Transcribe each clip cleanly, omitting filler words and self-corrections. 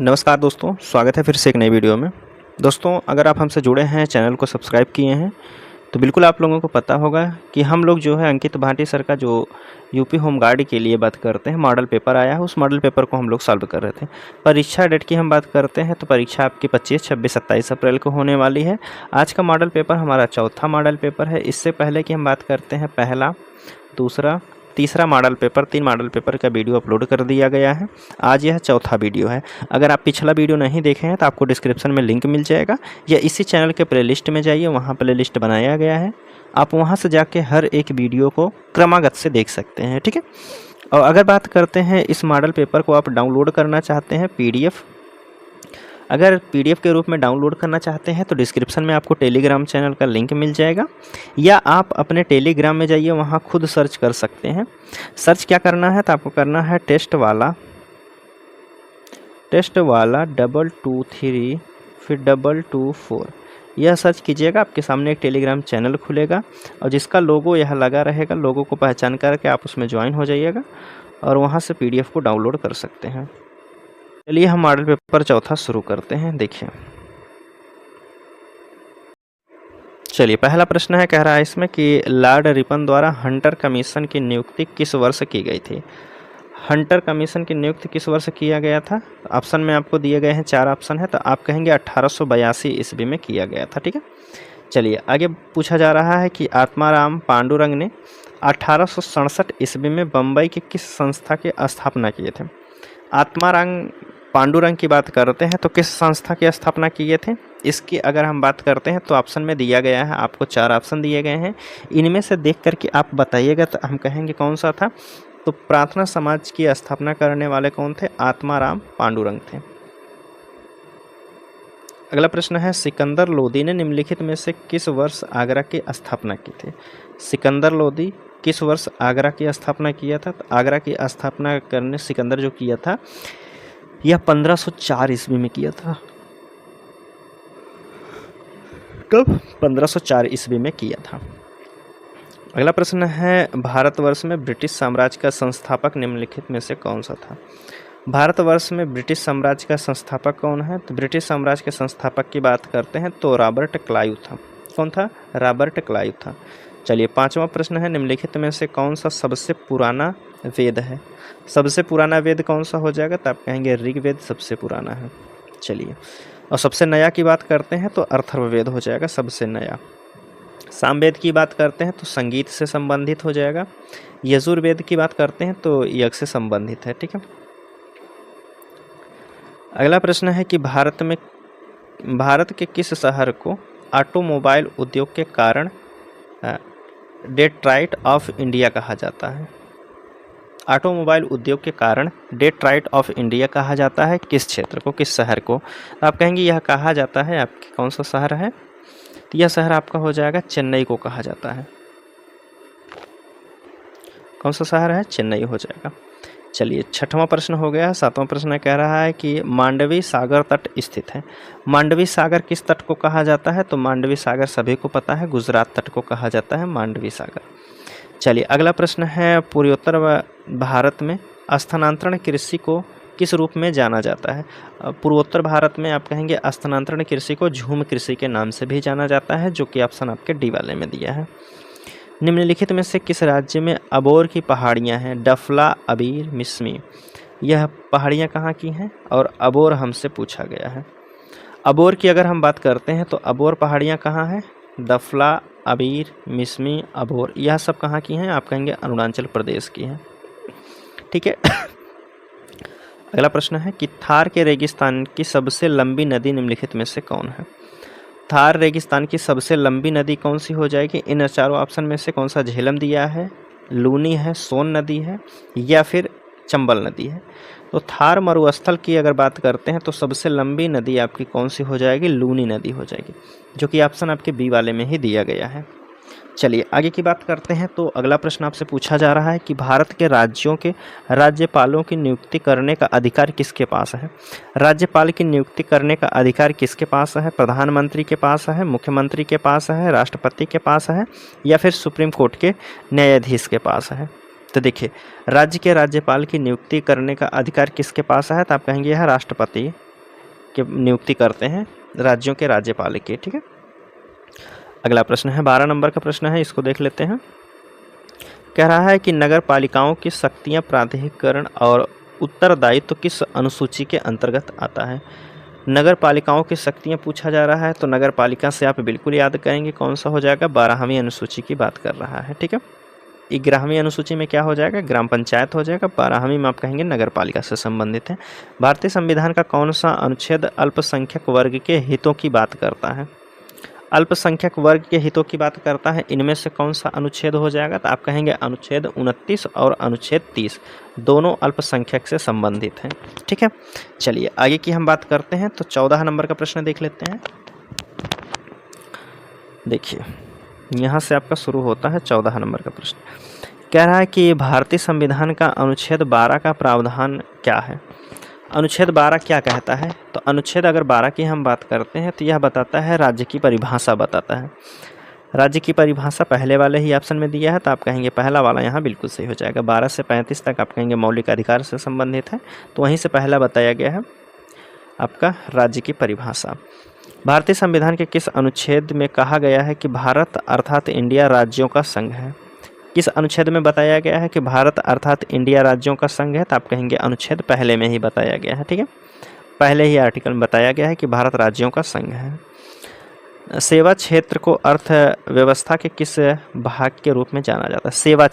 नमस्कार दोस्तों, स्वागत है फिर से एक नई वीडियो में। दोस्तों, अगर आप हमसे जुड़े हैं, चैनल को सब्सक्राइब किए हैं, तो बिल्कुल आप लोगों को पता होगा कि हम लोग जो है अंकित भाटी सर का जो यूपी होमगार्ड के लिए बात करते हैं, मॉडल पेपर आया है, उस मॉडल पेपर को हम लोग सॉल्व कर रहे थे। परीक्षा डेट की हम बात करते हैं तो परीक्षा आपकी 25, 26, 27 अप्रैल को होने वाली है। आज का मॉडल पेपर हमारा चौथा मॉडल पेपर है। इससे पहले कि हम बात करते हैं पहला, दूसरा, तीसरा मॉडल पेपर, 3 मॉडल पेपर का वीडियो अपलोड कर दिया गया है। आज यह चौथा वीडियो है। अगर आप पिछला वीडियो नहीं देखे हैं तो आपको डिस्क्रिप्शन में लिंक मिल जाएगा, या इसी चैनल के प्लेलिस्ट में जाइए, वहाँ प्लेलिस्ट बनाया गया है। आप वहाँ से जाके हर एक वीडियो को क्रमागत से देख सकते हैं, ठीक है। और अगर बात करते हैं इस मॉडल पेपर को आप डाउनलोड करना चाहते हैं पीडीएफ, अगर पीडीएफ के रूप में डाउनलोड करना चाहते हैं तो डिस्क्रिप्शन में आपको टेलीग्राम चैनल का लिंक मिल जाएगा, या आप अपने टेलीग्राम में जाइए, वहाँ खुद सर्च कर सकते हैं। सर्च क्या करना है तो आपको करना है टेस्ट वाला 223 फिर 224, यह सर्च कीजिएगा। आपके सामने एक टेलीग्राम चैनल खुलेगा और जिसका लोगो यह लगा रहेगा, लोगो को पहचान करके आप उसमें ज्वाइन हो जाइएगा और वहाँ से पीडीएफ को डाउनलोड कर सकते हैं। चलिए हम मॉडल पेपर चौथा शुरू करते हैं। देखिए, चलिए पहला प्रश्न है, कह रहा है इसमें कि लॉर्ड रिपन द्वारा हंटर कमीशन की नियुक्ति किस वर्ष की गई थी। हंटर कमीशन की नियुक्ति किस वर्ष किया गया था? ऑप्शन में आपको दिए गए हैं 4 ऑप्शन है, तो आप कहेंगे 1882 ईस्वी में किया गया था, ठीक है। चलिए आगे पूछा जा रहा है कि आत्माराम पांडुरंग ने 1867 ईस्वी में बम्बई की किस संस्था की स्थापना किए थे। आत्माराम पांडुरंग की बात करते हैं तो किस संस्था की स्थापना किए थे, इसकी अगर हम बात करते हैं तो ऑप्शन में दिया गया है, आपको 4 ऑप्शन दिए गए हैं। इनमें से देख करके आप बताइएगा तो हम कहेंगे कौन सा था। तो प्रार्थना समाज की स्थापना करने वाले कौन थे? आत्माराम पांडुरंग थे। अगला प्रश्न है, सिकंदर लोदी ने निम्नलिखित में से किस वर्ष आगरा की स्थापना की थी। सिकंदर लोदी किस वर्ष आगरा की स्थापना किया था? तो आगरा की स्थापना करने सिकंदर जो किया था, यह 1504 ईस्वी में किया था। कब? 1504 ईस्वी में किया था। अगला प्रश्न है, भारतवर्ष में ब्रिटिश साम्राज्य का संस्थापक निम्नलिखित में से कौन सा था। भारतवर्ष में ब्रिटिश साम्राज्य का संस्थापक कौन है? तो ब्रिटिश साम्राज्य के संस्थापक की बात करते हैं तो रॉबर्ट क्लाइव था। कौन था? रॉबर्ट क्लाइव था। चलिए पांचवा प्रश्न है, निम्नलिखित में से कौन सा सबसे पुराना वेद है। सबसे पुराना वेद कौन सा हो जाएगा? तो आप कहेंगे ऋग्वेद सबसे पुराना है। चलिए, और सबसे नया की बात करते हैं तो अथर्ववेद हो जाएगा सबसे नया। सामवेद की बात करते हैं तो संगीत से संबंधित हो जाएगा। यजुर्वेद की बात करते हैं तो यज्ञ से संबंधित है, ठीक है। अगला प्रश्न है कि भारत के किस शहर को ऑटोमोबाइल उद्योग के कारण डेट्रॉइट ऑफ इंडिया कहा जाता है। ऑटोमोबाइल उद्योग के कारण डेट्रॉइट ऑफ इंडिया कहा जाता है किस क्षेत्र को, किस शहर को? आप कहेंगे यह कहा जाता है, आपके कौन सा शहर है? तो यह शहर आपका हो जाएगा चेन्नई को कहा जाता है। कौन सा शहर है? चेन्नई हो जाएगा। चलिए छठवां प्रश्न हो गया। सातवां प्रश्न कह रहा है कि मांडवी सागर तट स्थित है। मांडवी सागर किस तट को कहा जाता है? तो मांडवी सागर सभी को पता है, गुजरात तट को कहा जाता है मांडवी सागर। चलिए अगला प्रश्न है, पूर्वोत्तर भारत में स्थानांतरण कृषि को किस रूप में जाना जाता है। पूर्वोत्तर भारत में आप कहेंगे स्थानांतरण कृषि को झूम कृषि के नाम से भी जाना जाता है, जो कि ऑप्शन आपके डी वाले में दिया है। निम्नलिखित में से किस राज्य में अबोर की पहाड़ियां हैं? डफला, अबीर, मिसमी, यह पहाड़ियां कहाँ की हैं? और अबोर हमसे पूछा गया है। अबोर की अगर हम बात करते हैं तो अबोर पहाड़ियां कहाँ हैं? डफला, अबीर, मिसमी, अबोर, यह सब कहाँ की हैं? आप कहेंगे अरुणाचल प्रदेश की हैं, ठीक है। अगला प्रश्न है कि थार के रेगिस्तान की सबसे लंबी नदी निम्नलिखित में से कौन है। थार रेगिस्तान की सबसे लंबी नदी कौन सी हो जाएगी? इन चारों ऑप्शन में से कौन सा झेलम दिया है, लूनी है, सोन नदी है, या फिर चंबल नदी है? तो थार मरुस्थल की अगर बात करते हैं तो सबसे लंबी नदी आपकी कौन सी हो जाएगी? लूनी नदी हो जाएगी, जो कि ऑप्शन आपके बी वाले में ही दिया गया है। चलिए आगे की बात करते हैं। तो अगला प्रश्न आपसे पूछा जा रहा है कि भारत के राज्यों के राज्यपालों की नियुक्ति करने का अधिकार किसके पास है। राज्यपाल की नियुक्ति करने का अधिकार किसके पास है? प्रधानमंत्री के पास है, मुख्यमंत्री के पास है, राष्ट्रपति के पास है, या फिर सुप्रीम कोर्ट के न्यायाधीश के पास है? तो देखिए, राज्य के राज्यपाल की नियुक्ति करने का अधिकार किसके पास है? तो आप कहेंगे यह राष्ट्रपति के नियुक्ति करते हैं राज्यों के राज्यपाल की। ठीक है, अगला प्रश्न है 12 नंबर का प्रश्न है, इसको देख लेते हैं। कह रहा है कि नगर पालिकाओं की शक्तियां, प्राधिकरण और उत्तरदायित्व किस अनुसूची के अंतर्गत आता है। नगर पालिकाओं की शक्तियां पूछा जा रहा है, तो नगर पालिका से आप बिल्कुल याद करेंगे कौन सा हो जाएगा, 12वीं अनुसूची की बात कर रहा है। ठीक है, 11वीं अनुसूची में क्या हो जाएगा, ग्राम पंचायत हो जाएगा। 12वीं में आप कहेंगे नगर पालिका से संबंधित है। भारतीय संविधान का कौन सा अनुच्छेद अल्पसंख्यक वर्ग के हितों की बात करता है। अल्पसंख्यक वर्ग के हितों की बात करता है, इनमें से कौन सा अनुच्छेद हो जाएगा, तो आप कहेंगे अनुच्छेद 29 और अनुच्छेद 30, दोनों अल्पसंख्यक से संबंधित हैं। ठीक है, चलिए आगे की हम बात करते हैं। तो 14 नंबर का प्रश्न देख लेते हैं। देखिए यहाँ से आपका शुरू होता है 14 नंबर का प्रश्न। कह रहा है कि भारतीय संविधान का अनुच्छेद 12 का प्रावधान क्या है। अनुच्छेद 12 क्या कहता है, तो अनुच्छेद अगर 12 की हम बात करते हैं तो यह बताता है, राज्य की परिभाषा बताता है। राज्य की परिभाषा पहले वाले ही ऑप्शन में दिया है, तो आप कहेंगे पहला वाला यहाँ बिल्कुल सही हो जाएगा। 12 से 35 तक आप कहेंगे मौलिक अधिकार से संबंधित है, तो वहीं से पहला बताया गया है आपका राज्य की परिभाषा। भारतीय संविधान के किस अनुच्छेद में कहा गया है कि भारत अर्थात इंडिया राज्यों का संघ है। किस अनुच्छेद में बताया गया है कि भारत अर्थात इंडिया राज्यों का संघ है, तो आप कहेंगे अनुच्छेद पहले में ही बताया गया है। ठीक है, पहले ही आर्टिकल में बताया गया है कि भारत राज्यों का संघ है। सेवा क्षेत्र को अर्थव्यवस्था के किस भाग के रूप में जाना जाता है। सेवा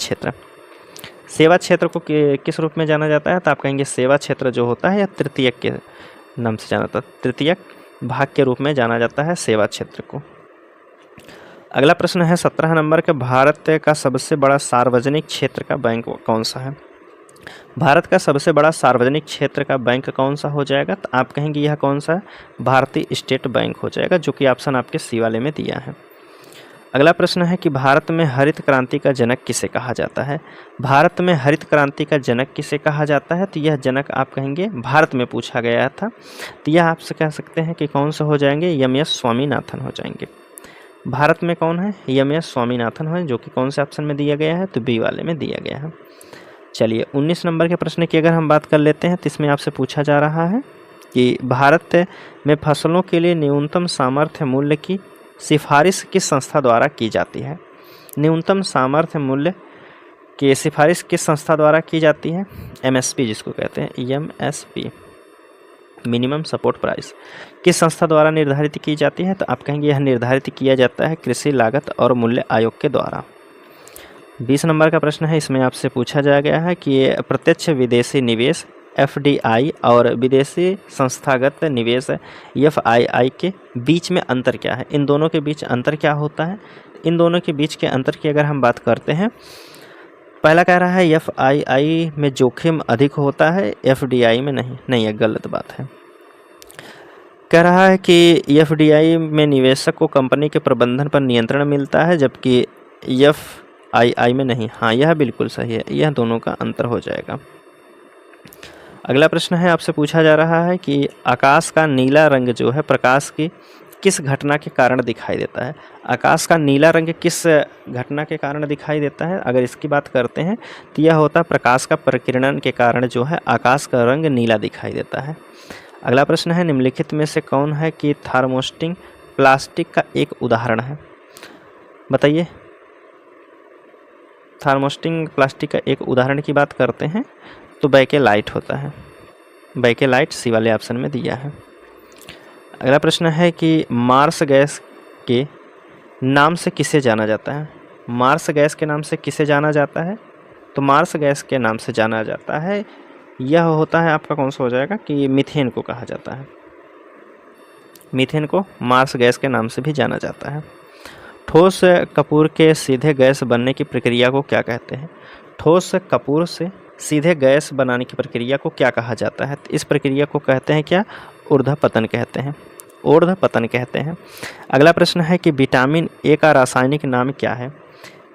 क्षेत्र को किस रूप में जाना जाता है, तो आप कहेंगे सेवा क्षेत्र जो होता है या तृतीयक के नाम से जाना जाता है, तृतीयक भाग के रूप में जाना जाता है सेवा क्षेत्र को। अगला प्रश्न है 17 नंबर के, भारत का सबसे बड़ा सार्वजनिक क्षेत्र का बैंक कौन सा है। भारत का सबसे बड़ा सार्वजनिक क्षेत्र का बैंक कौन सा हो जाएगा, तो आप कहेंगे यह कौन सा है, भारतीय स्टेट बैंक हो जाएगा, जो कि ऑप्शन आपके सी वाले में दिया है। अगला प्रश्न है कि भारत में हरित क्रांति का जनक किसे कहा जाता है। भारत में हरित क्रांति का जनक किसे कहा जाता है, तो यह जनक आप कहेंगे भारत में पूछा गया था, तो यह आपसे कह सकते हैं कि कौन सा हो जाएंगे, एम.एस. स्वामीनाथन हो जाएंगे। भारत में कौन है, एम.एस. स्वामीनाथन है, जो कि कौन से ऑप्शन में दिया गया है, तो बी वाले में दिया गया है। चलिए 19 नंबर के प्रश्न की अगर हम बात कर लेते हैं, तो इसमें आपसे पूछा जा रहा है कि भारत में फसलों के लिए न्यूनतम सामर्थ्य मूल्य की सिफारिश किस संस्था द्वारा की जाती है। न्यूनतम सामर्थ्य मूल्य की सिफारिश किस संस्था द्वारा की जाती है, एमएसपी जिसको कहते हैं, एमएसपी मिनिमम सपोर्ट प्राइस, किस संस्था द्वारा निर्धारित की जाती है, तो आप कहेंगे यह निर्धारित किया जाता है कृषि लागत और मूल्य आयोग के द्वारा। 20 नंबर का प्रश्न है, इसमें आपसे पूछा जा गया है कि प्रत्यक्ष विदेशी निवेश एफडीआई और विदेशी संस्थागत निवेश एफआईआई के बीच में अंतर क्या है। इन दोनों के बीच अंतर क्या होता है, इन दोनों के बीच के अंतर की अगर हम बात करते हैं, पहला कह रहा है एफआईआई में जोखिम अधिक होता है, एफडीआई में नहीं, यह गलत बात है। कह रहा है कि एफडीआई में निवेशक को कंपनी के प्रबंधन पर नियंत्रण मिलता है, जबकि एफआईआई में नहीं। हाँ, यह बिल्कुल सही है, यह दोनों का अंतर हो जाएगा। अगला प्रश्न है, आपसे पूछा जा रहा है कि आकाश का नीला रंग जो है प्रकाश की किस घटना के कारण दिखाई देता है। आकाश का नीला रंग किस घटना के कारण दिखाई देता है, अगर इसकी बात करते हैं तो यह होता है प्रकाश का प्रकीर्णन के कारण जो है आकाश का रंग नीला दिखाई देता है। अगला प्रश्न है, निम्नलिखित में से कौन है कि थर्मोस्टिंग प्लास्टिक का एक उदाहरण है। बताइए, थर्मोस्टिंग प्लास्टिक का एक उदाहरण की बात करते हैं तो बैकेलाइट होता है, बैकेलाइट सी वाले ऑप्शन में दिया है। अगला प्रश्न है कि मार्स गैस के नाम से किसे जाना जाता है। मार्स गैस के नाम से किसे जाना जाता है, तो मार्स गैस के नाम से जाना जाता है, यह होता है आपका कौन सा हो जाएगा कि मीथेन को कहा जाता है। मीथेन को मार्स गैस के नाम से भी जाना जाता है। ठोस कपूर के सीधे गैस बनने की प्रक्रिया को क्या कहते हैं। ठोस कपूर से सीधे गैस बनाने की प्रक्रिया को क्या कहा जाता है, तो इस प्रक्रिया को कहते हैं क्या, ऊर्ध्वपतन कहते हैं, ऊर्ध्वपतन कहते हैं। अगला प्रश्न है कि विटामिन ए का रासायनिक नाम क्या है।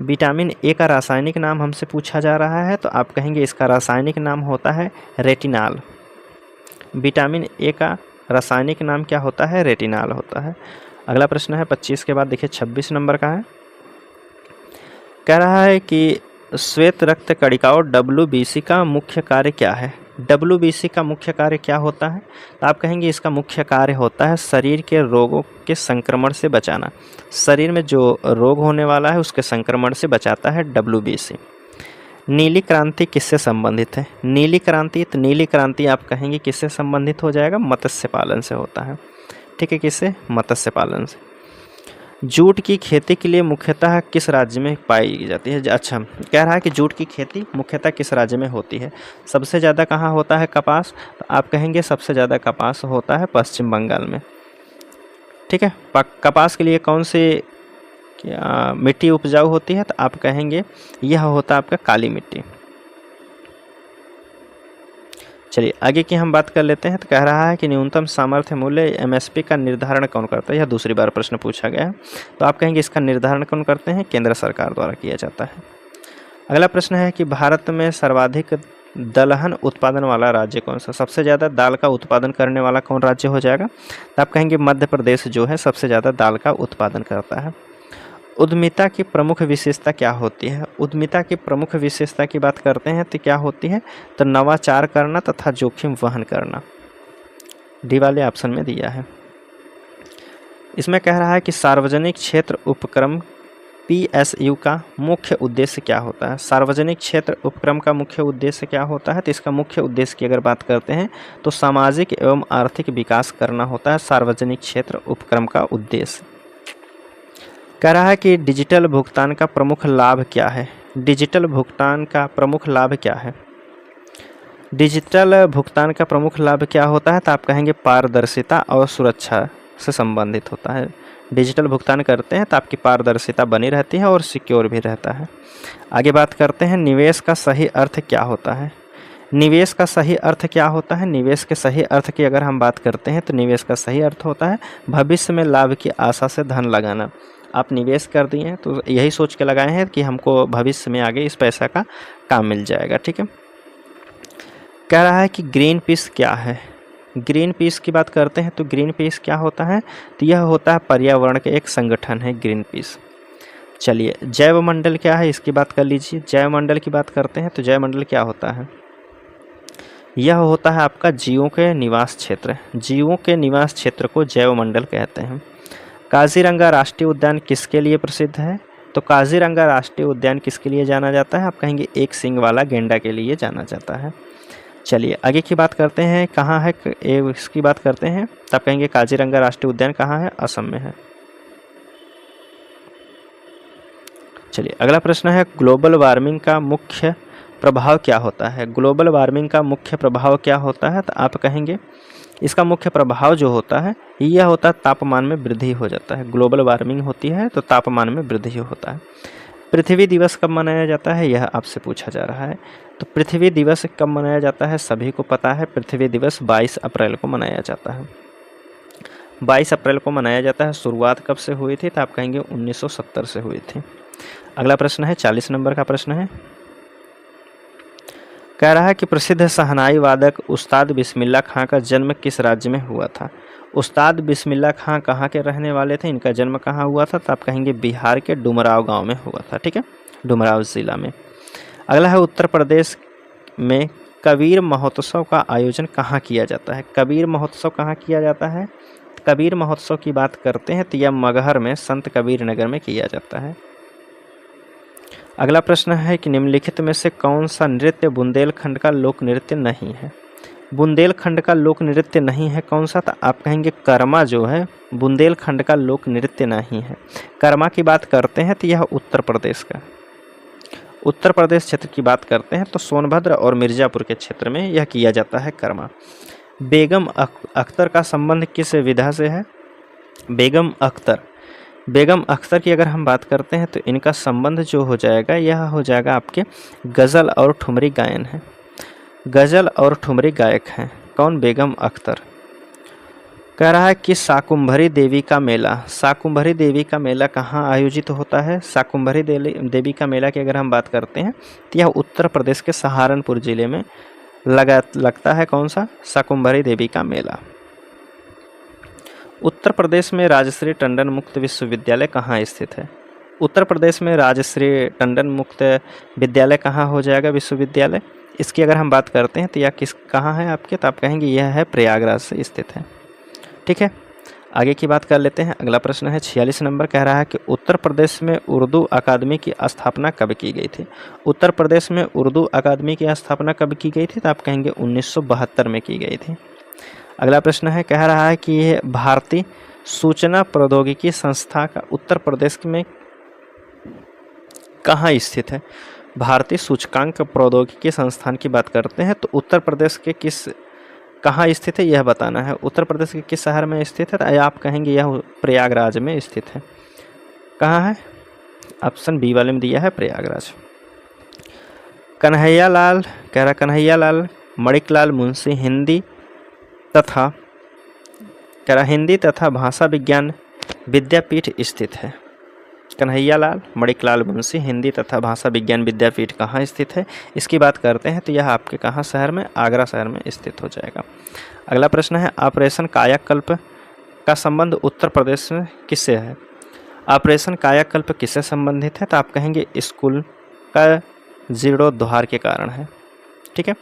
विटामिन ए का रासायनिक नाम हमसे पूछा जा रहा है, तो आप कहेंगे इसका रासायनिक नाम होता है रेटिनाल। विटामिन ए का रासायनिक नाम क्या होता है, रेटिनाल होता है। अगला प्रश्न है 25 के बाद देखिए 26 नंबर का है। कह रहा है कि श्वेत रक्त कणिकाओं WBC का मुख्य कार्य क्या है। WBC का मुख्य कार्य क्या होता है? तो आप कहेंगे इसका मुख्य कार्य होता है शरीर के रोगों के संक्रमण से बचाना। शरीर में जो रोग होने वाला है उसके संक्रमण से बचाता है WBC। नीली क्रांति किससे संबंधित है? नीली क्रांति, तो नीली क्रांति आप कहेंगे किससे संबंधित हो जाएगा? मत्स्य पालन से होता है। ठीक है, किससे? मत्स्य पालन से। जूट की खेती के लिए मुख्यतः किस राज्य में पाई जाती है? अच्छा, कह रहा है कि जूट की खेती मुख्यतः किस राज्य में होती है? सबसे ज़्यादा कहाँ होता है कपास? तो आप कहेंगे सबसे ज़्यादा कपास होता है पश्चिम बंगाल में। ठीक है, कपास के लिए कौन सी मिट्टी उपजाऊ होती है? तो आप कहेंगे यह होता है आपका काली मिट्टी। चलिए आगे की हम बात कर लेते हैं। तो कह रहा है कि न्यूनतम सामर्थ्य मूल्य MSP का निर्धारण कौन करता है? यह दूसरी बार प्रश्न पूछा गया है। तो आप कहेंगे इसका निर्धारण कौन करते हैं? केंद्र सरकार द्वारा किया जाता है। अगला प्रश्न है कि भारत में सर्वाधिक दलहन उत्पादन वाला राज्य कौन सा? सबसे ज़्यादा दाल का उत्पादन करने वाला कौन राज्य हो जाएगा? तो आप कहेंगे मध्य प्रदेश जो है सबसे ज़्यादा दाल का उत्पादन करता है। उद्यमिता की प्रमुख विशेषता क्या होती है? उद्यमिता की प्रमुख विशेषता की बात करते हैं तो क्या होती है? तो नवाचार करना तथा जोखिम वहन करना। डी वाले ऑप्शन में दिया है। इसमें कह रहा है कि सार्वजनिक क्षेत्र उपक्रम PSU का मुख्य उद्देश्य क्या होता है? सार्वजनिक क्षेत्र उपक्रम का मुख्य उद्देश्य क्या होता है? तो इसका मुख्य उद्देश्य की अगर बात करते हैं तो सामाजिक एवं आर्थिक विकास करना होता है सार्वजनिक क्षेत्र उपक्रम का उद्देश्य। कह रहा है कि डिजिटल भुगतान का प्रमुख लाभ क्या है? डिजिटल भुगतान का प्रमुख लाभ क्या है? डिजिटल भुगतान का प्रमुख लाभ क्या होता है? तो आप कहेंगे पारदर्शिता और सुरक्षा से संबंधित होता है। डिजिटल भुगतान करते हैं तो आपकी पारदर्शिता बनी रहती है और सिक्योर भी रहता है। आगे बात करते हैं निवेश का सही अर्थ क्या होता है? निवेश का सही अर्थ क्या होता है? निवेश के सही अर्थ की अगर हम बात करते हैं तो निवेश का सही अर्थ होता है भविष्य में लाभ की आशा से धन लगाना। आप निवेश कर दिए हैं तो यही सोच के लगाए हैं कि हमको भविष्य में आगे इस पैसा का काम मिल जाएगा। ठीक है, कह रहा है कि ग्रीन पीस क्या है? ग्रीन पीस की बात करते हैं तो ग्रीन पीस क्या होता है? तो यह होता है पर्यावरण के एक संगठन है ग्रीन पीस। चलिए जैव मंडल क्या है इसकी बात कर लीजिए। जैव मंडल की बात करते हैं तो जैव मंडल क्या होता है? यह होता है आपका जीवों के निवास क्षेत्र। जीवों के निवास क्षेत्र को जैव मंडल कहते हैं। काजीरंगा राष्ट्रीय उद्यान किसके लिए प्रसिद्ध है? तो काजीरंगा राष्ट्रीय उद्यान किसके लिए जाना जाता है? आप कहेंगे एक सींग वाला गेंडा के लिए जाना जाता है। चलिए आगे की बात करते हैं, कहाँ है इसकी बात करते हैं। तब कहेंगे काजीरंगा राष्ट्रीय उद्यान कहाँ है? असम में है। चलिए अगला प्रश्न है ग्लोबल वार्मिंग का मुख्य प्रभाव क्या होता है? ग्लोबल वार्मिंग का मुख्य प्रभाव क्या होता है? तो आप कहेंगे इसका मुख्य प्रभाव जो होता है यह होता है तापमान में वृद्धि हो जाता है। ग्लोबल वार्मिंग होती है तो तापमान में वृद्धि होता है। पृथ्वी दिवस कब मनाया जाता है यह आपसे पूछा जा रहा है। तो पृथ्वी दिवस कब मनाया जाता है? सभी को पता है पृथ्वी दिवस 22 अप्रैल को मनाया जाता है। 22 अप्रैल को मनाया जाता है। शुरुआत कब से हुई थी? तो आप कहेंगे 1970 से हुई थी। अगला प्रश्न है 40 नंबर का प्रश्न है। कह रहा है कि प्रसिद्ध शहनाई वादक उस्ताद बिस्मिल्लाह खां का जन्म किस राज्य में हुआ था? उस्ताद बिस्मिल्लाह खां कहाँ के रहने वाले थे? इनका जन्म कहाँ हुआ था? तो आप कहेंगे बिहार के डुमराव गांव में हुआ था। ठीक है, डुमराव ज़िला में। अगला है उत्तर प्रदेश में कबीर महोत्सव का आयोजन कहाँ किया जाता है? कबीर महोत्सव कहाँ किया जाता है? कबीर महोत्सव की बात करते हैं तो यह मगहर में संत कबीर नगर में किया जाता है। अगला प्रश्न है कि निम्नलिखित में से कौन सा नृत्य बुंदेलखंड का लोक नृत्य नहीं है? बुंदेलखंड का लोक नृत्य नहीं है कौन सा? तो आप कहेंगे कर्मा जो है बुंदेलखंड का लोक नृत्य नहीं है। कर्मा की बात करते हैं तो यह उत्तर प्रदेश का, उत्तर प्रदेश क्षेत्र की बात करते हैं तो सोनभद्र और मिर्ज़ापुर के क्षेत्र में यह किया जाता है कर्मा। बेगम अख्तर का संबंध किस विधा से है? बेगम अख्तर की अगर हम बात करते हैं तो इनका संबंध जो हो जाएगा यह हो जाएगा आपके गज़ल और ठुमरी गायन है। गज़ल और ठुमरी गायक हैं। कौन? बेगम अख्तर। कह रहा है कि शाकुंभरी देवी का मेला, शाकुंभरी देवी का मेला कहाँ आयोजित होता है? शाकुंभरी देवी का मेला की अगर हम बात करते हैं तो यह उत्तर प्रदेश के सहारनपुर जिले में लगता है। कौन सा? शाकुंभरी देवी का मेला। उत्तर प्रदेश में राजश्री टंडन मुक्त विश्वविद्यालय कहाँ स्थित है? उत्तर प्रदेश में राजश्री टंडन मुक्त विद्यालय कहाँ हो जाएगा विश्वविद्यालय? इसकी अगर हम बात करते हैं तो यह कहाँ है आपके, तो आप कहेंगे यह है प्रयागराज से स्थित है। ठीक है, आगे की बात कर लेते हैं। अगला प्रश्न है 46 नंबर, कह रहा है कि उत्तर प्रदेश में उर्दू अकादमी की स्थापना कब की गई थी। उत्तर प्रदेश में उर्दू अकादमी की स्थापना कब की गई थी, तो आप कहेंगे 1972 में की गई थी। अगला प्रश्न है, कह रहा है कि यह भारतीय सूचना प्रौद्योगिकी संस्था का उत्तर प्रदेश में कहाँ स्थित है। भारतीय सूचकांक प्रौद्योगिकी संस्थान की बात करते हैं तो उत्तर प्रदेश के कहाँ स्थित है यह बताना है। उत्तर प्रदेश के किस शहर में स्थित है, तो आप कहेंगे यह प्रयागराज में स्थित है। कहाँ है, ऑप्शन बी वाले में दिया है प्रयागराज। कन्हैया लाल, कह रहा कन्हैया लाल मणिकलाल मुंशी हिंदी तथा भाषा विज्ञान विद्यापीठ स्थित है। कन्हैया लाल मणिकलाल मुंशी हिंदी तथा भाषा विज्ञान विद्यापीठ कहाँ स्थित है, इसकी बात करते हैं तो यह आपके कहाँ शहर में, आगरा शहर में स्थित हो जाएगा। अगला प्रश्न है, ऑपरेशन कायाकल्प का संबंध उत्तर प्रदेश में किससे है। ऑपरेशन कायाकल्प किससे संबंधित है, तो आप कहेंगे स्कूल का जीर्णोद्धार के कारण है। ठीक है,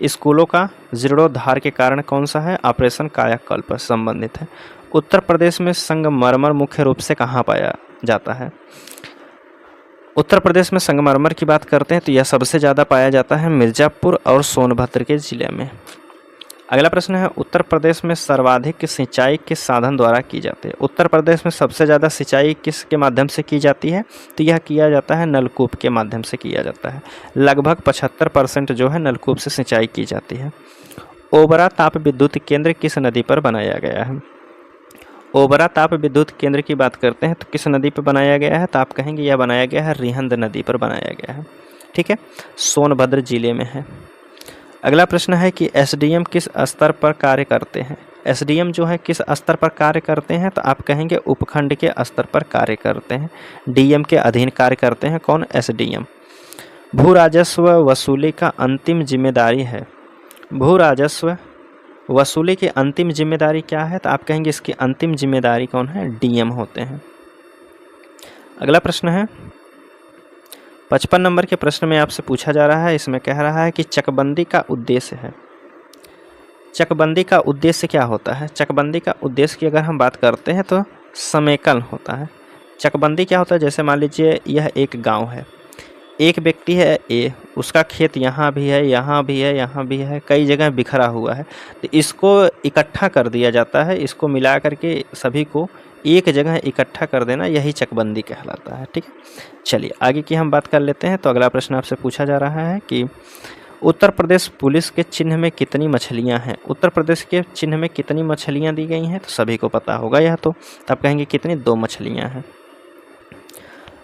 स्कूलों का जीर्णोद्धार के कारण कौन सा है, ऑपरेशन कायाकल्प संबंधित है। उत्तर प्रदेश में संगमरमर मुख्य रूप से कहाँ पाया जाता है। उत्तर प्रदेश में संगमरमर की बात करते हैं तो यह सबसे ज़्यादा पाया जाता है मिर्ज़ापुर और सोनभद्र के ज़िले में। अगला प्रश्न है, उत्तर प्रदेश में सर्वाधिक सिंचाई किस साधन द्वारा की जाती है। उत्तर प्रदेश में सबसे ज़्यादा सिंचाई किसके माध्यम से की जाती है, तो यह किया जाता है नलकूप के माध्यम से किया जाता है। लगभग 75% जो है नलकूप से सिंचाई की जाती है। ओबरा ताप विद्युत केंद्र किस नदी पर बनाया गया है। ओबरा ताप विद्युत केंद्र की बात करते हैं तो किस नदी पर बनाया गया है, तो आप कहेंगे यह बनाया गया है रिहंद नदी पर बनाया गया है। ठीक है, सोनभद्र जिले में है। अगला प्रश्न है कि एसडीएम किस स्तर पर कार्य करते हैं। एसडीएम जो है किस स्तर पर कार्य करते हैं, तो आप कहेंगे उपखंड के स्तर पर कार्य करते हैं। डीएम के अधीन कार्य करते हैं कौन, एसडीएम। भू राजस्व वसूली का अंतिम जिम्मेदारी है। भू राजस्व वसूली की अंतिम जिम्मेदारी क्या है, तो आप कहेंगे इसकी अंतिम जिम्मेदारी कौन है, डीएम होते हैं। अगला प्रश्न है 55 नंबर के प्रश्न में आपसे पूछा जा रहा है, इसमें कह रहा है कि चकबंदी का उद्देश्य है। चकबंदी का उद्देश्य क्या होता है। चकबंदी का उद्देश्य की अगर हम बात करते हैं तो समेकन होता है। चकबंदी क्या होता है, जैसे मान लीजिए यह एक गांव है, एक व्यक्ति है ए, उसका खेत यहाँ भी है, यहाँ भी है, यहाँ भी है, कई जगह बिखरा हुआ है, तो इसको इकट्ठा कर दिया जाता है। इसको मिला करके सभी को एक जगह इकट्ठा कर देना, यही चकबंदी कहलाता है। ठीक है, चलिए आगे की हम बात कर लेते हैं। तो अगला प्रश्न आपसे पूछा जा रहा है कि उत्तर प्रदेश पुलिस के चिन्ह में कितनी मछलियां हैं। उत्तर प्रदेश के चिन्ह में कितनी मछलियां दी गई हैं, तो सभी को पता होगा यह, तो तब कहेंगे कितनी, 2 मछलियां हैं।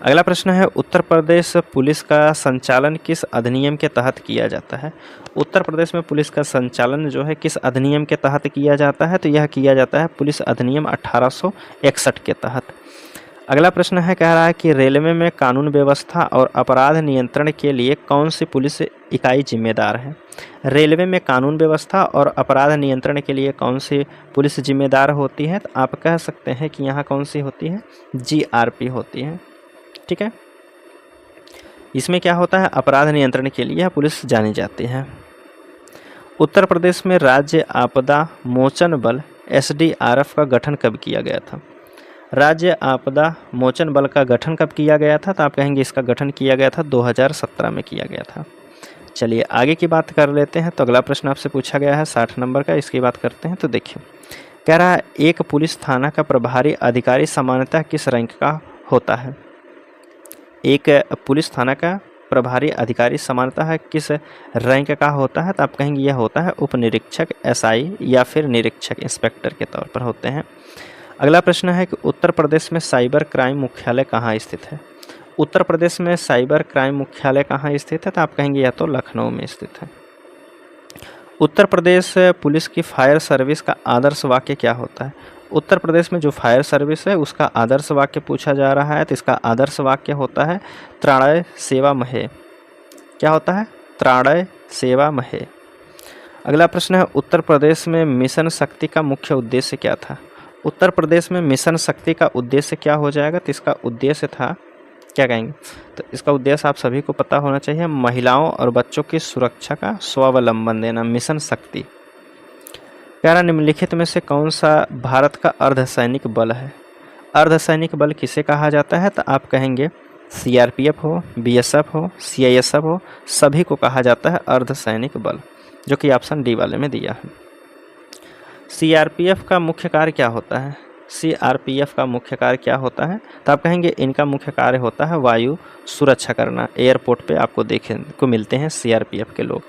अगला प्रश्न है, उत्तर प्रदेश पुलिस का संचालन किस अधिनियम के तहत किया जाता है। उत्तर प्रदेश में पुलिस का संचालन जो है किस अधिनियम के तहत किया जाता है, तो यह किया जाता है पुलिस अधिनियम 1861 के तहत। अगला प्रश्न है, कह रहा है कि रेलवे में कानून व्यवस्था और अपराध नियंत्रण के लिए कौन सी पुलिस इकाई जिम्मेदार है। रेलवे में कानून व्यवस्था और अपराध नियंत्रण के लिए कौन सी पुलिस जिम्मेदार होती है, तो आप कह सकते हैं कि यहाँ कौन सी होती है, जीआरपी होती है। ठीक है, इसमें क्या होता है, अपराध नियंत्रण के लिए पुलिस जानी जाती है। उत्तर प्रदेश में राज्य आपदा मोचन बल एसडीआरएफ का गठन कब किया गया था। राज्य आपदा मोचन बल का गठन कब किया गया था, तो आप कहेंगे इसका गठन किया गया था 2017 में किया गया था। चलिए आगे की बात कर लेते हैं। तो अगला प्रश्न आपसे पूछा गया है 60 नंबर का, इसकी बात करते हैं। तो देखिए, कह रहा है एक पुलिस थाना का प्रभारी अधिकारी सामान्यतः किस रैंक का होता है। एक पुलिस थाना का प्रभारी अधिकारी सामान्यतः किस रैंक का होता है, तो आप कहेंगे यह होता है उप निरीक्षक, एसआई या फिर निरीक्षक, इंस्पेक्टर के तौर पर होते हैं। अगला प्रश्न है कि उत्तर प्रदेश में साइबर क्राइम मुख्यालय कहाँ स्थित है। उत्तर प्रदेश में साइबर क्राइम मुख्यालय कहाँ स्थित है, तो आप कहेंगे यह तो लखनऊ में स्थित है। उत्तर प्रदेश पुलिस की फायर सर्विस का आदर्श वाक्य क्या होता है। उत्तर प्रदेश में जो फायर सर्विस है उसका आदर्श वाक्य पूछा जा रहा है, तो इसका आदर्श वाक्य होता है त्राणय सेवा महे। क्या होता है, त्राणय सेवा महे। अगला प्रश्न है, उत्तर प्रदेश में मिशन शक्ति का मुख्य उद्देश्य क्या था। उत्तर प्रदेश में मिशन शक्ति का उद्देश्य क्या हो जाएगा, तो इसका उद्देश्य था, क्या कहेंगे? तो इसका उद्देश्य आप सभी को पता होना चाहिए, महिलाओं और बच्चों की सुरक्षा का स्वावलंबन देना, मिशन शक्ति। कह रहा निम्नलिखित में से कौन सा भारत का अर्धसैनिक बल है? अर्धसैनिक बल किसे कहा जाता है? तो आप कहेंगे सीआरपीएफ हो, बीएसएफ हो, सीआईएसएफ हो, सभी को कहा जाता है अर्धसैनिक बल, जो कि ऑप्शन डी वाले में दिया है। सीआरपीएफ का मुख्य कार्य क्या होता है? सीआरपीएफ का मुख्य कार्य क्या होता है? तो आप कहेंगे इनका मुख्य कार्य होता है वायु सुरक्षा करना। एयरपोर्ट पे आपको देखने को मिलते हैं सीआरपीएफ के लोग।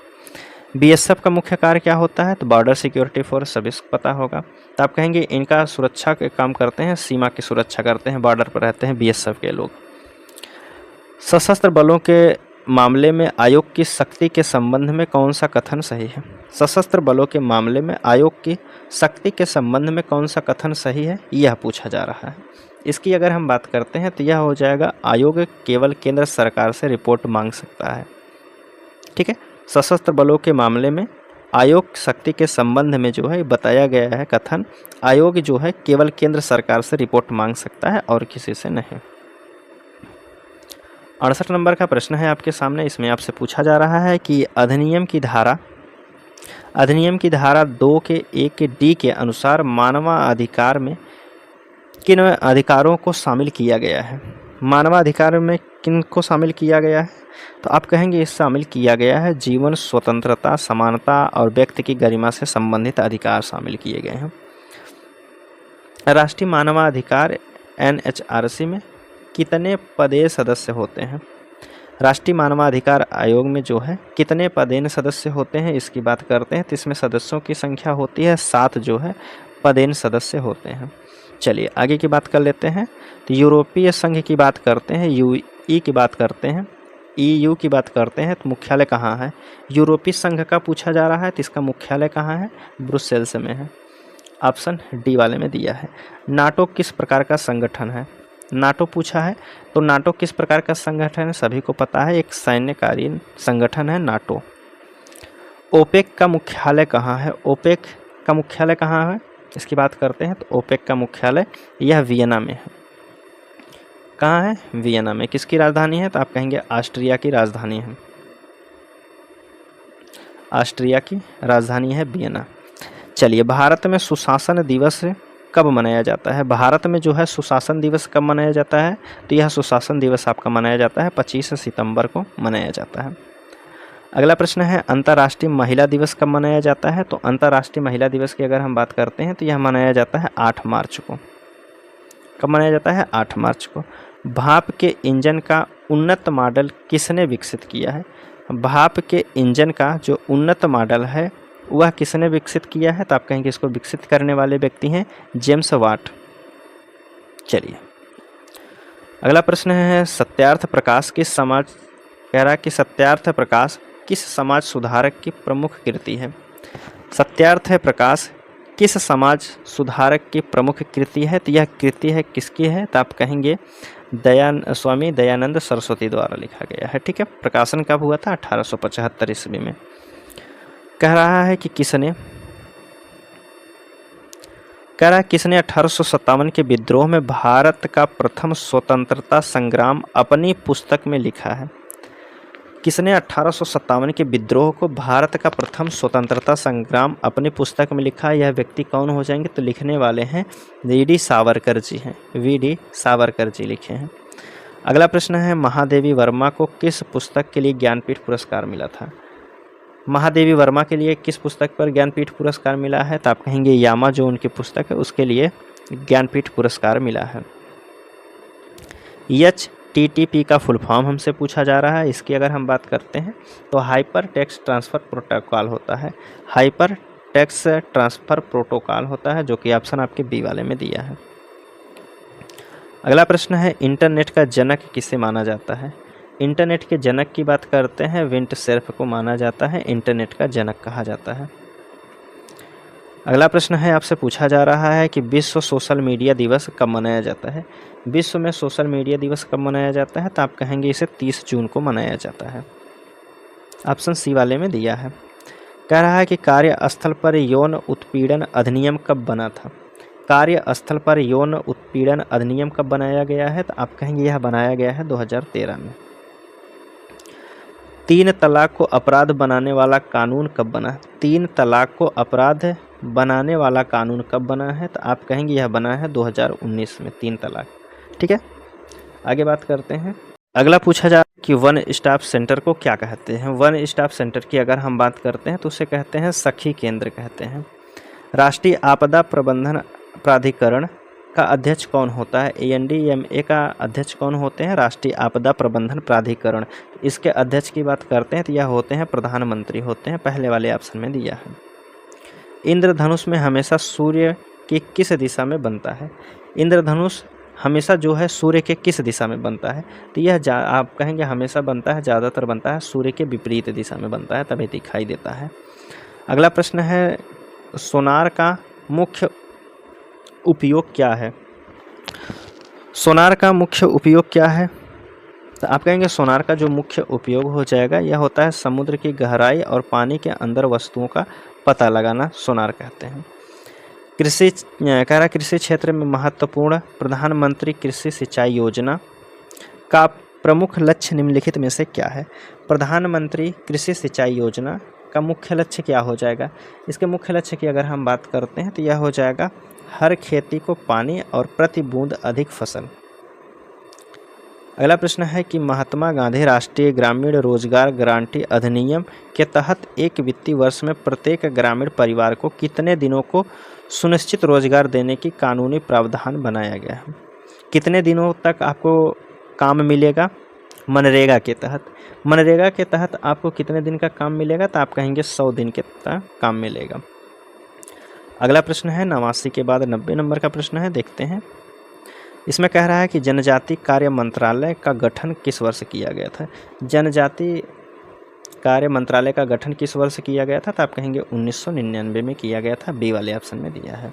बीएसएफ का मुख्य कार्य क्या होता है? तो बॉर्डर सिक्योरिटी फोर्स, सभी को पता होगा। तो आप कहेंगे इनका सुरक्षा के काम करते हैं, सीमा की सुरक्षा करते हैं, बॉर्डर पर रहते हैं बीएसएफ के लोग। सशस्त्र बलों के मामले में आयोग की शक्ति के संबंध में कौन सा कथन सही है? सशस्त्र बलों के मामले में आयोग की शक्ति के संबंध में कौन सा कथन सही है, यह पूछा जा रहा है। इसकी अगर हम बात करते हैं तो यह हो जाएगा आयोग केवल केंद्र सरकार से रिपोर्ट मांग सकता है। ठीक है, सशस्त्र बलों के मामले में आयोग शक्ति के संबंध में जो है बताया गया है कथन, आयोग जो है केवल केंद्र सरकार से रिपोर्ट मांग सकता है और किसी से नहीं। 68 नंबर का प्रश्न है आपके सामने। इसमें आपसे पूछा जा रहा है कि अधिनियम की धारा 2 के 1 के डी के अनुसार मानवाधिकार में किन अधिकारों को शामिल किया गया है? मानवाधिकार में किन को शामिल किया गया है? तो आप कहेंगे इस शामिल किया गया है जीवन, स्वतंत्रता, समानता और व्यक्ति की गरिमा से संबंधित अधिकार शामिल किए गए हैं। राष्ट्रीय मानवाधिकार एनएचआरसी में कितने पदेन सदस्य होते हैं? राष्ट्रीय मानवाधिकार आयोग में जो है कितने पदेन सदस्य होते हैं, इसकी बात करते हैं तो इसमें सदस्यों की संख्या होती है 7 जो है पदेन सदस्य होते हैं। चलिए आगे की बात कर लेते हैं। तो यूरोपीय संघ की बात करते हैं, यूई की बात करते हैं, ईयू की बात करते हैं। तो मुख्यालय कहाँ है? यूरोपीय संघ का पूछा जा रहा है तो इसका मुख्यालय कहाँ है? ब्रुसेल्स में है। ऑप्शन डी वाले में दिया है। नाटो किस प्रकार का संगठन है? नाटो पूछा है तो नाटो किस प्रकार का संगठन है? सभी को पता है, एक सैन्यकालीन संगठन है नाटो। ओपेक का मुख्यालय कहाँ है? ओपेक का मुख्यालय कहाँ है इसकी बात करते हैं। तो ओपेक का मुख्यालय यह वियना में है। कहाँ है? वियना में। किसकी राजधानी है? तो आप कहेंगे ऑस्ट्रिया की राजधानी है। ऑस्ट्रिया की राजधानी है वियना। चलिए, भारत में सुशासन दिवस कब मनाया जाता है? भारत में जो है सुशासन दिवस कब मनाया जाता है? तो यह सुशासन दिवस आपका मनाया जाता है 25 सितंबर को मनाया जाता है। अगला प्रश्न है अंतर्राष्ट्रीय महिला दिवस कब मनाया जाता है? तो अंतर्राष्ट्रीय महिला दिवस की अगर हम बात करते हैं तो यह मनाया जाता है 8 मार्च को। कब मनाया जाता है? 8 मार्च को। भाप के इंजन का उन्नत मॉडल किसने विकसित किया है? भाप के इंजन का जो उन्नत मॉडल है वह किसने विकसित किया है? तो आप कहेंगे इसको विकसित करने वाले व्यक्ति हैं जेम्स वाट। चलिए अगला प्रश्न है सत्यार्थ प्रकाश किस समाज, कह रहा है कि सत्यार्थ प्रकाश किस समाज सुधारक की प्रमुख कृति है? सत्यार्थ प्रकाश किस समाज सुधारक की प्रमुख कृति है? तो यह कृति है किसकी है? तो आप कहेंगे स्वामी दयानंद सरस्वती द्वारा लिखा गया है। ठीक है, प्रकाशन कब हुआ था? 1875 ईस्वी में। कह रहा है कि किसने 1857 के विद्रोह में भारत का प्रथम स्वतंत्रता संग्राम अपनी पुस्तक में लिखा है? किसने 1857 के विद्रोह को भारत का प्रथम स्वतंत्रता संग्राम अपनी पुस्तक में लिखा है? यह व्यक्ति कौन हो जाएंगे? तो लिखने वाले हैं वी.डी. सावरकर जी हैं। वी.डी. सावरकर जी लिखे हैं। अगला प्रश्न है महादेवी वर्मा को किस पुस्तक के लिए ज्ञानपीठ पुरस्कार मिला था? महादेवी वर्मा के लिए किस पुस्तक पर ज्ञानपीठ पुरस्कार मिला है? तो आप कहेंगे यामा, जो उनकी पुस्तक है उसके लिए ज्ञानपीठ पुरस्कार मिला है। HTTP का फुल फॉर्म हमसे पूछा जा रहा है। इसकी अगर हम बात करते हैं तो हाइपर टेक्स्ट ट्रांसफ़र प्रोटोकॉल होता है। हाइपर टेक्स्ट ट्रांसफ़र प्रोटोकॉल होता है, जो कि ऑप्शन आपके बी वाले में दिया है। अगला प्रश्न है इंटरनेट का जनक किसे माना जाता है? इंटरनेट के जनक की बात करते हैं विंट सेर्फ को माना जाता है इंटरनेट का जनक कहा जाता है। अगला प्रश्न है आपसे पूछा जा रहा है कि विश्व सोशल मीडिया दिवस कब मनाया जाता है? विश्व में सोशल मीडिया दिवस कब मनाया जाता है? तो आप कहेंगे इसे 30 जून को मनाया जाता है। ऑप्शन सी वाले में दिया है। कह रहा है कि कार्यस्थल पर यौन उत्पीड़न अधिनियम कब बना था? कार्य स्थल पर यौन उत्पीड़न अधिनियम कब बनाया गया है? तो आप कहेंगे यह बनाया गया है 2013 में। 3 तलाक को अपराध बनाने वाला कानून कब बना? 3 तलाक को अपराध बनाने वाला कानून कब बना है? तो आप कहेंगे यह बना है 2019 में, 3 तलाक। ठीक है, आगे बात करते हैं। अगला पूछा जा कि वन स्टॉप सेंटर को क्या कहते हैं? वन स्टॉप सेंटर की अगर हम बात करते हैं तो उसे कहते हैं सखी केंद्र कहते हैं। राष्ट्रीय आपदा प्रबंधन प्राधिकरण का अध्यक्ष कौन होता है? ANDMA का अध्यक्ष कौन होते हैं? राष्ट्रीय आपदा प्रबंधन प्राधिकरण। इसके अध्यक्ष की बात करते हैं तो यह होते हैं प्रधानमंत्री होते हैं, पहले वाले ऑप्शन में दिया है। इंद्रधनुष में हमेशा सूर्य की किस दिशा में बनता है? इंद्रधनुष हमेशा जो है सूर्य के किस दिशा में बनता है? तो यह आप कहेंगे हमेशा बनता है, ज़्यादातर बनता है सूर्य के विपरीत दिशा में बनता है, तभी दिखाई देता है। अगला प्रश्न है सोनार का मुख्य उपयोग क्या है? सोनार का मुख्य उपयोग क्या है? तो आप कहेंगे सोनार का जो मुख्य उपयोग हो जाएगा यह होता है समुद्र की गहराई और पानी के अंदर वस्तुओं का पता लगाना सोनार कहते हैं। कृषि क्षेत्र में महत्वपूर्ण प्रधानमंत्री कृषि सिंचाई योजना का प्रमुख लक्ष्य निम्नलिखित में से क्या है? प्रधानमंत्री कृषि सिंचाई योजना का मुख्य लक्ष्य क्या हो जाएगा? इसके मुख्य लक्ष्य की अगर हम बात करते हैं तो यह हो जाएगा हर खेती को पानी और प्रति बूंद अधिक फसल। अगला प्रश्न है कि महात्मा गांधी राष्ट्रीय ग्रामीण रोजगार गारंटी अधिनियम के तहत एक वित्तीय वर्ष में प्रत्येक ग्रामीण परिवार को कितने दिनों को सुनिश्चित रोजगार देने की कानूनी प्रावधान बनाया गया है? कितने दिनों तक आपको काम मिलेगा? मनरेगा के तहत। मनरेगा के तहत आपको कितने दिन का काम मिलेगा? तो आप कहेंगे 100 दिन के तक काम मिलेगा। अगला प्रश्न है 89 के बाद 90 नंबर का प्रश्न है, देखते हैं। इसमें कह रहा है कि जनजाति कार्य मंत्रालय का गठन किस वर्ष किया गया था? जनजाति कार्य मंत्रालय का गठन किस वर्ष किया गया था? तो आप कहेंगे 1999 में किया गया था, बी वाले ऑप्शन में दिया है।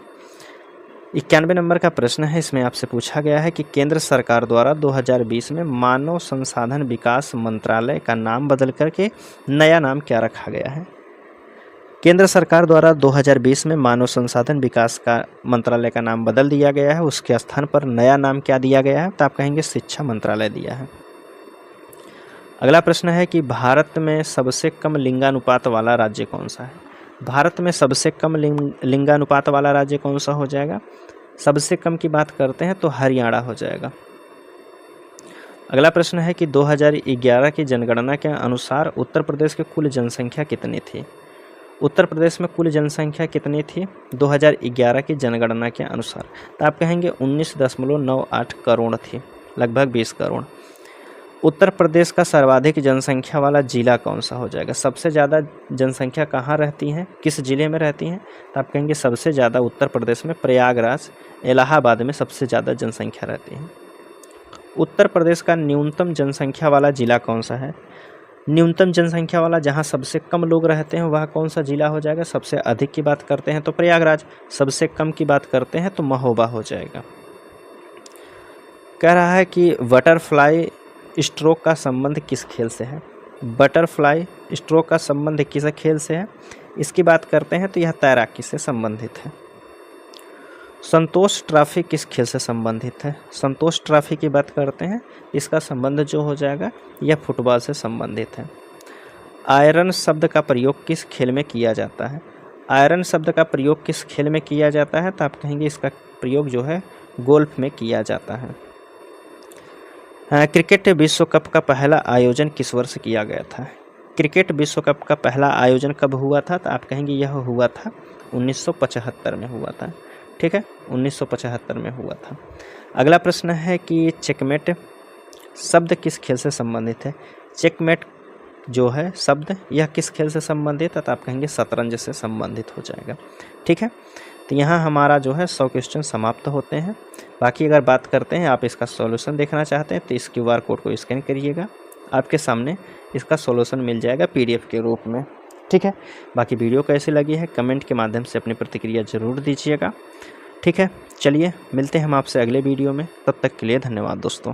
91 नंबर का प्रश्न है, इसमें आपसे पूछा गया है कि केंद्र सरकार द्वारा 2020 में मानव संसाधन विकास मंत्रालय का नाम बदल करके नया नाम क्या रखा गया है? केंद्र सरकार द्वारा 2020 में मानव संसाधन विकास का मंत्रालय का नाम बदल दिया गया है, उसके स्थान पर नया नाम क्या दिया गया है? तो आप कहेंगे शिक्षा मंत्रालय दिया है। अगला प्रश्न है कि भारत में सबसे कम लिंगानुपात वाला राज्य कौन सा है? भारत में सबसे कम लिंगानुपात वाला राज्य कौन सा हो जाएगा? सबसे कम की बात करते हैं तो हरियाणा हो जाएगा। अगला प्रश्न है कि 2011 की जनगणना के अनुसार उत्तर प्रदेश की कुल जनसंख्या कितनी थी? उत्तर प्रदेश में कुल जनसंख्या कितनी थी 2011 की जनगणना के अनुसार? तो आप कहेंगे 19.98 करोड़ थी, लगभग 20 करोड़। उत्तर प्रदेश का सर्वाधिक जनसंख्या वाला जिला कौन सा हो जाएगा? सबसे ज़्यादा जनसंख्या कहाँ रहती है, किस जिले में रहती है? तो आप कहेंगे सबसे ज़्यादा उत्तर प्रदेश में प्रयागराज, इलाहाबाद में सबसे ज़्यादा जनसंख्या रहती है। उत्तर प्रदेश का न्यूनतम जनसंख्या वाला जिला कौन सा है? न्यूनतम जनसंख्या वाला जहां सबसे कम लोग रहते हैं वह कौन सा जिला हो जाएगा? सबसे अधिक की बात करते हैं तो प्रयागराज, सबसे कम की बात करते हैं तो महोबा हो जाएगा। कह रहा है कि बटरफ्लाई स्ट्रोक का संबंध किस खेल से है? बटरफ्लाई स्ट्रोक का संबंध किस खेल से है? इसकी बात करते हैं तो यह तैराकी से संबंधित है। संतोष ट्रॉफी किस खेल से संबंधित है? संतोष ट्रॉफी की बात करते हैं, इसका संबंध जो हो जाएगा यह फुटबॉल से संबंधित है। आयरन शब्द का प्रयोग किस खेल में किया जाता है? आयरन शब्द का प्रयोग किस खेल में किया जाता है? तो आप कहेंगे इसका प्रयोग जो है गोल्फ में किया जाता है। क्रिकेट विश्व कप का पहला आयोजन किस वर्ष किया गया था? क्रिकेट विश्व कप का पहला आयोजन कब हुआ था? तो आप कहेंगे यह हुआ था 1975 में हुआ था। ठीक है, 1975 में हुआ था। अगला प्रश्न है कि चेकमेट शब्द किस खेल से संबंधित है? चेकमेट जो है शब्द यह किस खेल से संबंधित है? तो आप कहेंगे शतरंज से संबंधित हो जाएगा। ठीक है, तो यहाँ हमारा जो है 100 क्वेश्चन समाप्त होते हैं। बाकी अगर बात करते हैं, आप इसका सॉल्यूशन देखना चाहते हैं तो इस QR कोड को स्कैन करिएगा, आपके सामने इसका सॉल्यूशन मिल जाएगा PDF के रूप में। ठीक है, बाकी वीडियो कैसी लगी है कमेंट के माध्यम से अपनी प्रतिक्रिया ज़रूर दीजिएगा। ठीक है, चलिए मिलते हैं हम आपसे अगले वीडियो में, तब तक के लिए धन्यवाद दोस्तों।